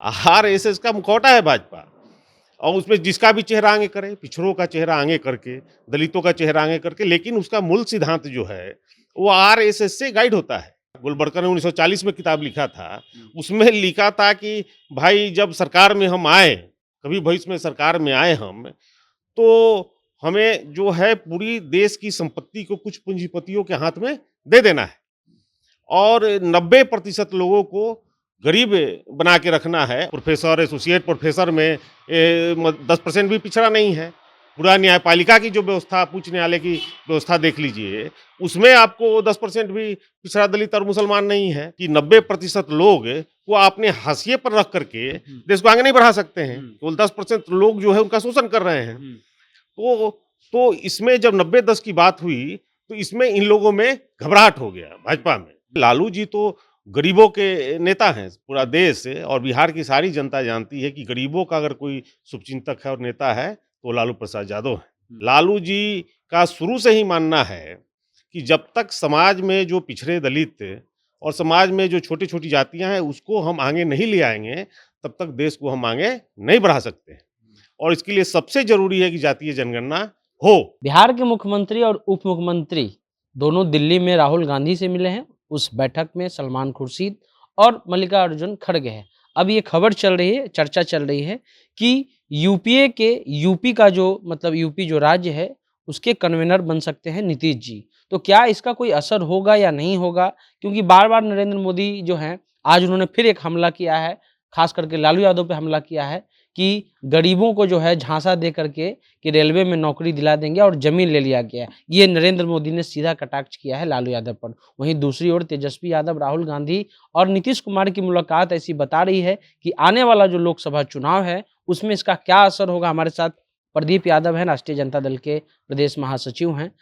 RSS का मुखौटा है भाजपा, और उसमें जिसका भी चेहरा आगे करे, पिछड़ों का चेहरा आगे करके, दलितों का चेहरा आगे करके, लेकिन उसका मूल सिद्धांत जो है, वो आरएसएस से गाइड होता है। गोलवलकर ने 1940 में किताब लिखा था, उसमें लिखा था कि भाई जब सरकार में हम आए, कभी भविष्य में सरकार में आए हम, तो हमें जो है पूरी देश की संपत्ति को कुछ पूंजीपतियों के हाथ में दे देना है, और 90% लोगों को गरीब बना के रखना है। प्रोफेसर, एसोसिएट प्रोफेसर में 10% भी पिछड़ा नहीं है। पूरा न्यायपालिका की जो व्यवस्था, उच्च न्यायालय की व्यवस्था देख लीजिए, उसमें आपको 10% भी पिछड़ा दलित और मुसलमान नहीं है। कि 90% लोग को आपने हाशिए पर रख करके देश को आगे नहीं बढ़ा सकते हैं। केवल 10% लोग जो है उनका शोषण कर रहे हैं। तो इसमें जब 90-10 की बात हुई, तो इसमें इन लोगों में घबराहट हो गया भाजपा में। लालू जी तो गरीबों के नेता हैं। पूरा देश और बिहार की सारी जनता जानती है कि गरीबों का अगर कोई शुभचिंतक है और नेता है, तो लालू प्रसाद यादव है। लालू जी का शुरू से ही मानना है कि जब तक समाज में जो पिछड़े दलित और समाज में जो छोटी-छोटी जातियां हैं, उसको हम आगे नहीं ले आएंगे, तब तक देश को हम आगे नहीं बढ़ा सकते हैं। और इसके लिए सबसे जरूरी है कि जातीय जनगणना हो। बिहार के मुख्यमंत्री और उप मुख्यमंत्री दोनों दिल्ली में राहुल गांधी से मिले हैं। उस बैठक में सलमान खुर्शीद और मल्लिकार्जुन खड़गे हैं। अब ये खबर चल रही है, चर्चा चल रही है कि यूपी का जो मतलब यूपी जो राज्य है, उसके कन्वीनर बन सकते हैं नीतीश जी। तो क्या इसका कोई असर होगा या नहीं होगा? क्योंकि बार-बार नरेंद्र मोदी जो हैं, आज उन्होंने फिर एक हमला किया है, खास करके लालू यादव पे हमला किया है कि गरीबों को जो है झांसा दे करके कि रेलवे में नौकरी दिला देंगे और ज़मीन ले लिया गया है। ये नरेंद्र मोदी ने सीधा कटाक्ष किया है लालू यादव पर। वहीं दूसरी ओर तेजस्वी यादव, राहुल गांधी और नीतीश कुमार की मुलाकात ऐसी बता रही है कि आने वाला जो लोकसभा चुनाव है, उसमें इसका क्या असर होगा। हमारे साथ प्रदीप यादव हैं, राष्ट्रीय जनता दल के प्रदेश महासचिव हैं।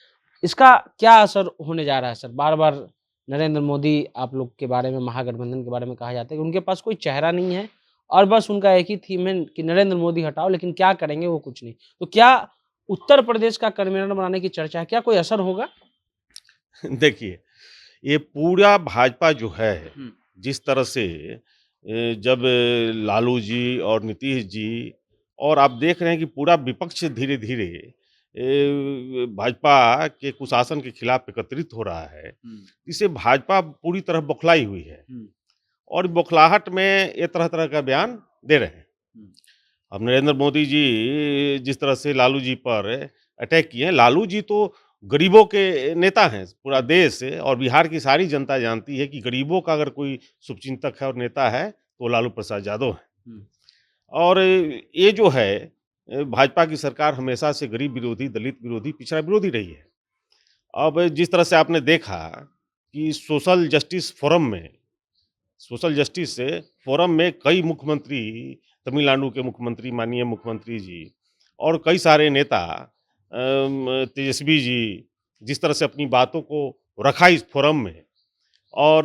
इसका क्या असर होने जा रहा है सर? बार-बार नरेंद्र मोदी आप लोग के बारे में, महागठबंधन के बारे में कहा जाता है कि उनके पास कोई चेहरा नहीं है और बस उनका एक ही थीम है कि नरेंद्र मोदी हटाओ, लेकिन क्या करेंगे वो कुछ नहीं। तो क्या उत्तर प्रदेश का कन्वीनर बनाने की चर्चा है, क्या कोई असर होगा? देखिए, ये पूरा भाजपा जो है, जिस तरह से जब लालू जी और नीतीश जी, और आप देख रहे हैं कि पूरा विपक्ष धीरे-धीरे भाजपा के कुशासन के खिलाफ एकत्रित हो रहा है। इससे भाजपा पूरी तरह बौखलाई हुई है, और बौखलाहट में ये तरह-तरह का बयान दे रहे हैं। अब नरेंद्र मोदी जी जिस तरह से लालू जी पर अटैक किए हैं, लालू जी तो गरीबों के नेता हैं। पूरा देश और बिहार की सारी जनता जानती है कि गरीबों का अगर कोई शुभचिंतक है और नेता है, तो लालू प्रसाद यादव है। और ये जो है भाजपा की सरकार हमेशा से गरीब विरोधी, दलित विरोधी, पिछड़ा विरोधी रही है। अब जिस तरह से आपने देखा कि सोशल जस्टिस फोरम में कई मुख्यमंत्री, तमिलनाडु के मुख्यमंत्री, माननीय मुख्यमंत्री जी, और कई सारे नेता, तेजस्वी जी, जिस तरह से अपनी बातों को रखा इस फोरम में, और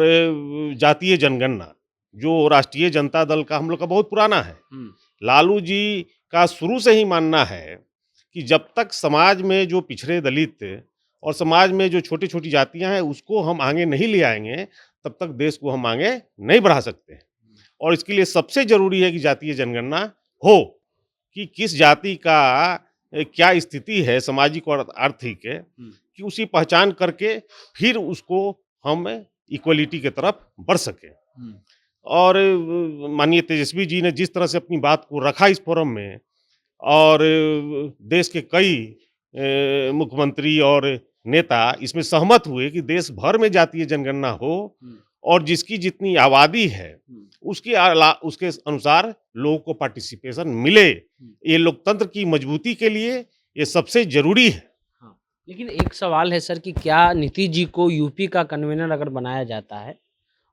जातीय जनगणना जो राष्ट्रीय जनता दल का हम लोग का बहुत पुराना है। लालू जी का शुरू से ही मानना है कि जब तक समाज में जो पिछड़े दलित और समाज में जो छोटी-छोटी जातियां हैं, उसको हम आगे नहीं ले आएंगे, तब तक देश को हम आगे नहीं बढ़ा सकते हैं। और इसके लिए सबसे ज़रूरी है कि जातीय जनगणना हो, कि किस जाति का क्या स्थिति है सामाजिक और आर्थिक, कि उसी पहचान करके फिर उसको हम इक्वलिटी की तरफ बढ़ सकें। और माननीय तेजस्वी जी ने जिस तरह से अपनी बात को रखा इस फोरम में, और देश के कई मुख्यमंत्री और नेता इसमें सहमत हुए कि देश भर में जातीय जनगणना हो, और जिसकी जितनी आबादी है उसके अनुसार लोगों को पार्टिसिपेशन मिले। ये लोकतंत्र की मजबूती के लिए ये सबसे जरूरी है। हाँ, लेकिन एक सवाल है सर कि क्या नीतीश जी को यूपी का कन्वीनर अगर बनाया जाता है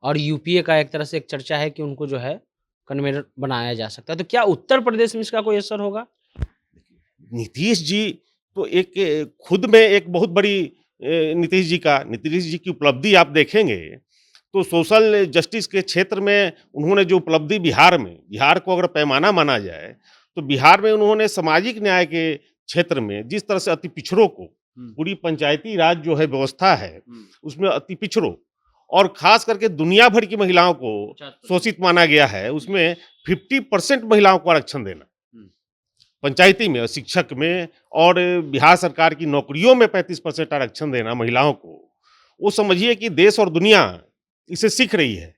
और यूपीए का एक तरह से एक चर्चा है कि उनको जो है कन्वीनर बनाया जा सकता है, तो क्या उत्तर प्रदेश में इसका कोई असर होगा? नीतीश जी तो एक खुद में एक बहुत बड़ी नीतीश जी की उपलब्धि आप देखेंगे, तो सोशल जस्टिस के क्षेत्र में उन्होंने जो उपलब्धि बिहार को अगर पैमाना माना जाए, तो बिहार में उन्होंने सामाजिक न्याय के क्षेत्र में जिस तरह से अति पिछड़ों को, पूरी पंचायती राज जो है व्यवस्था है, उसमें अति पिछड़ों और खास करके दुनिया भर की महिलाओं को शोषित माना गया है, उसमें 50% महिलाओं को आरक्षण देना, पंचायती में, शिक्षक में और बिहार सरकार की नौकरियों में 35% आरक्षण देना महिलाओं को, वो समझिए कि देश और दुनिया इसे सीख रही है।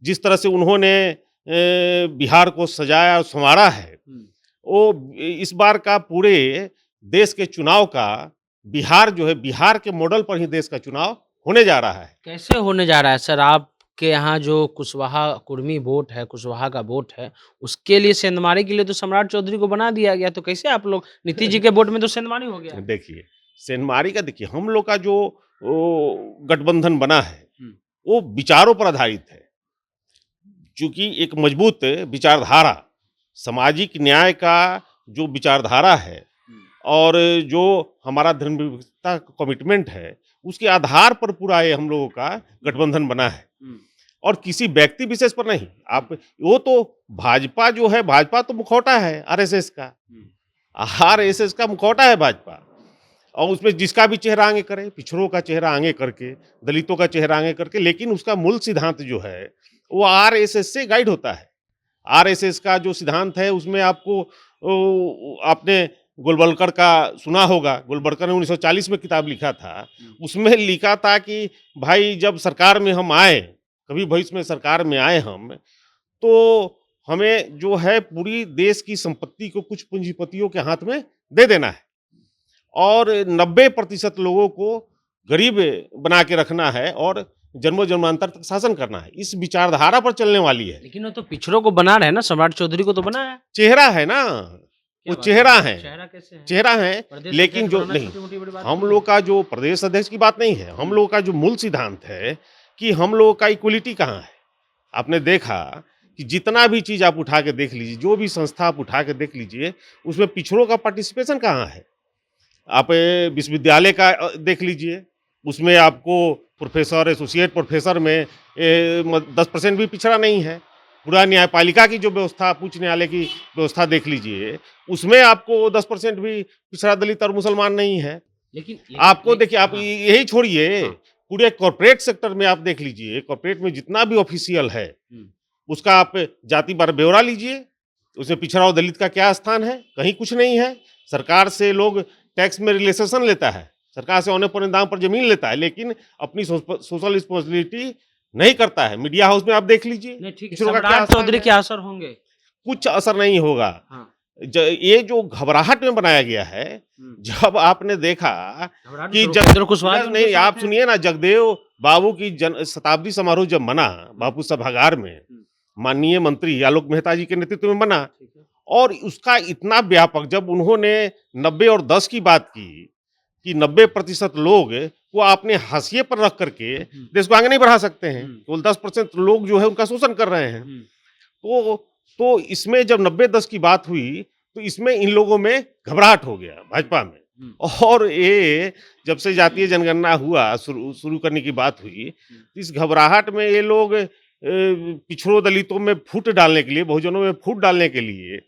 जिस तरह से उन्होंने बिहार को सजाया और संवारा है, वो इस बार का पूरे देश के चुनाव का बिहार जो है, बिहार के मॉडल पर ही देश का चुनाव होने जा रहा है। कैसे होने जा रहा है सर? आपके यहाँ जो कुशवाहा कुर्मी वोट है, कुशवाहा का वोट है, उसके लिए सेंधमारी के लिए तो सम्राट चौधरी को बना दिया गया, तो कैसे आप लोग नीतीश जी के वोट में तो सेंधमारी हो गया? देखिए, सेंधमारी का देखिए, हम लोग का जो गठबंधन बना है, वो विचारों पर आधारित है। चूंकि एक मजबूत विचारधारा, सामाजिक न्याय का जो विचारधारा है और जो हमारा धर्मनिरपेक्षता का कमिटमेंट है, उसके आधार पर पूरा ये हम लोगों का गठबंधन बना है और किसी व्यक्ति विशेष पर नहीं। आप वो तो भाजपा जो है, भाजपा तो मुखौटा है आरएसएस का, आरएसएस का मुखौटा है भाजपा, और उसमें जिसका भी चेहरा आगे करे, पिछड़ों का चेहरा आगे करके, दलितों का चेहरा आगे करके, लेकिन उसका मूल सिद्धांत जो है वो आरएसएस से गाइड होता है। आरएसएस का जो सिद्धांत है उसमें आपको आपने गोलवलकर का सुना होगा, गोलवलकर ने 1940 में किताब लिखा था, उसमें लिखा था कि भाई जब सरकार में हम आए, कभी भविष्य में सरकार में आए हम, तो हमें जो है पूरी देश की संपत्ति को कुछ पूंजीपतियों के हाथ में दे देना है और 90% लोगों को गरीब बना के रखना है और जन्मों जन्मांतर तक शासन करना है। इस विचारधारा पर चलने वाली है। लेकिन वो तो पिछड़ों को बना रहे हैं ना, सम्राट चौधरी को तो बना है। चेहरा है ना, वो चेहरा है, चेहरा कैसे है? चेहरा है, प्रदेश लेकिन अध्यक्ष जो बनाना नहीं, छोटी-मोटी बड़ी बात हम नहीं लोग का जो प्रदेश अध्यक्ष की बात नहीं है, हम लोगों का जो मूल सिद्धांत है कि हम लोगों का इक्वलिटी कहाँ है। आपने देखा कि जितना भी चीज आप उठा के देख लीजिए, जो भी संस्था आप उठा के देख लीजिए, उसमें पिछड़ों का पार्टिसिपेशन कहाँ है। आप विश्वविद्यालय का देख लीजिए, उसमें आपको प्रोफेसर, एसोसिएट प्रोफेसर में 10% भी पिछड़ा नहीं है। पूरा न्यायपालिका की जो व्यवस्था, उच्च न्यायालय की व्यवस्था देख लीजिए, उसमें आपको 10% भी पिछड़ा दलित और मुसलमान नहीं है। लेकिन आपको देखिए, आप हाँ, यही छोड़िए, पूरे कॉर्पोरेट सेक्टर में आप देख लीजिए, कॉर्पोरेट में जितना भी ऑफिशियल है, उसका आप जाति पर ब्यौरा लीजिए, उसमें पिछड़ा और दलित का क्या स्थान है? कहीं कुछ नहीं है। सरकार से लोग टैक्स में रिलेक्सेशन लेता है, सरकार से औने पौने दाम पर जमीन लेता है, लेकिन अपनी सोशल रिस्पॉन्सिबिलिटी नहीं करता है। मीडिया हाउस में आप देख लीजिए, नहीं ठीक है, पिछड़ों का क्या सम्राट स्थान चौधरी है? के असर होंगे। कुछ असर नहीं होगा। हाँ, ये जो घबराहट में बनाया गया है, जब आपने देखा कि उपेंद्र कुशवाहा भी उनके नहीं, साथ आप हैं। सुनिए ना, जगदेव बाबू की शताब्दी समारोह जब मना बापू सभागार में, माननीय मंत्री आलोक मेहता जी के नेतृत्व में बना, और उसका इतना व्यापक, जब उन्होंने 90 और 10 की बात की कि 90% लोग को आपने हाशिए पर रख करके देश को आगे नहीं बढ़ा सकते हैं, केवल 10% लोग जो है उनका शोषण कर रहे हैं। तो इसमें जब 90-10 की बात हुई, तो इसमें इन लोगों में घबराहट हो गया भाजपा में, और ये जब से जातीय जनगणना हुआ, शुरू करने की बात हुई, इस घबराहट में ये लोग पिछड़ों दलितों में फूट डालने के लिए, बहुजनों में फूट डालने के लिए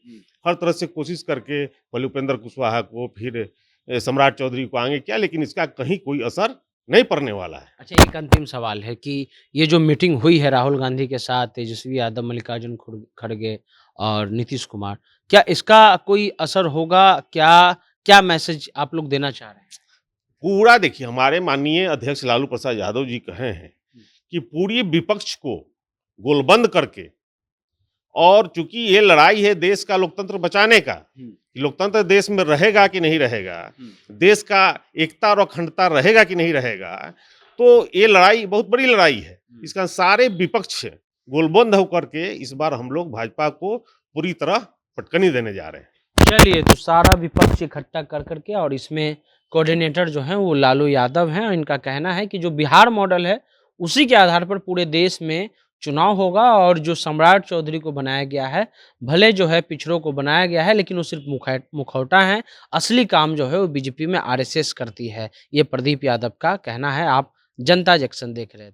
हर तरह से कोशिश करके पहले उपेंद्र कुशवाहा को, फिर सम्राट चौधरी को आगे किया, लेकिन इसका कहीं कोई असर नहीं पड़ने वाला है। अच्छा, एक अंतिम सवाल है कि ये जो मीटिंग हुई है राहुल गांधी के साथ, तेजस्वी यादव, मल्लिकार्जुन खड़गे और नीतीश कुमार, क्या इसका कोई असर होगा? क्या मैसेज आप लोग देना चाह रहे हैं? पूरा देखिए, हमारे माननीय अध्यक्ष लालू प्रसाद यादव जी कहे हैं कि पूरी विपक्ष को गोलबंद करके, और चूंकि ये लड़ाई है देश का लोकतंत्र बचाने का, कि लोकतंत्र देश में रहेगा कि नहीं रहेगा, देश का एकता और अखंडता रहेगा कि नहीं रहेगा, तो ये लड़ाई बहुत बड़ी लड़ाई है। इसका सारे विपक्ष गोलबंद होकर के इस बार हम लोग भाजपा को पूरी तरह पटकनी देने जा रहे हैं। चलिए, तो सारा विपक्ष इकट्ठा कर करके, और इसमें कोऑर्डिनेटर जो हैं वो लालू यादव हैं, और इनका कहना है कि जो बिहार मॉडल है उसी के आधार पर पूरे देश में चुनाव होगा, और जो सम्राट चौधरी को बनाया गया है, भले जो है पिछड़ों को बनाया गया है, लेकिन वो सिर्फ मुखौटा है, असली काम जो है वो बीजेपी में आरएसएस करती है। ये प्रदीप यादव का कहना है। आप जनता जंक्शन देख रहे थे।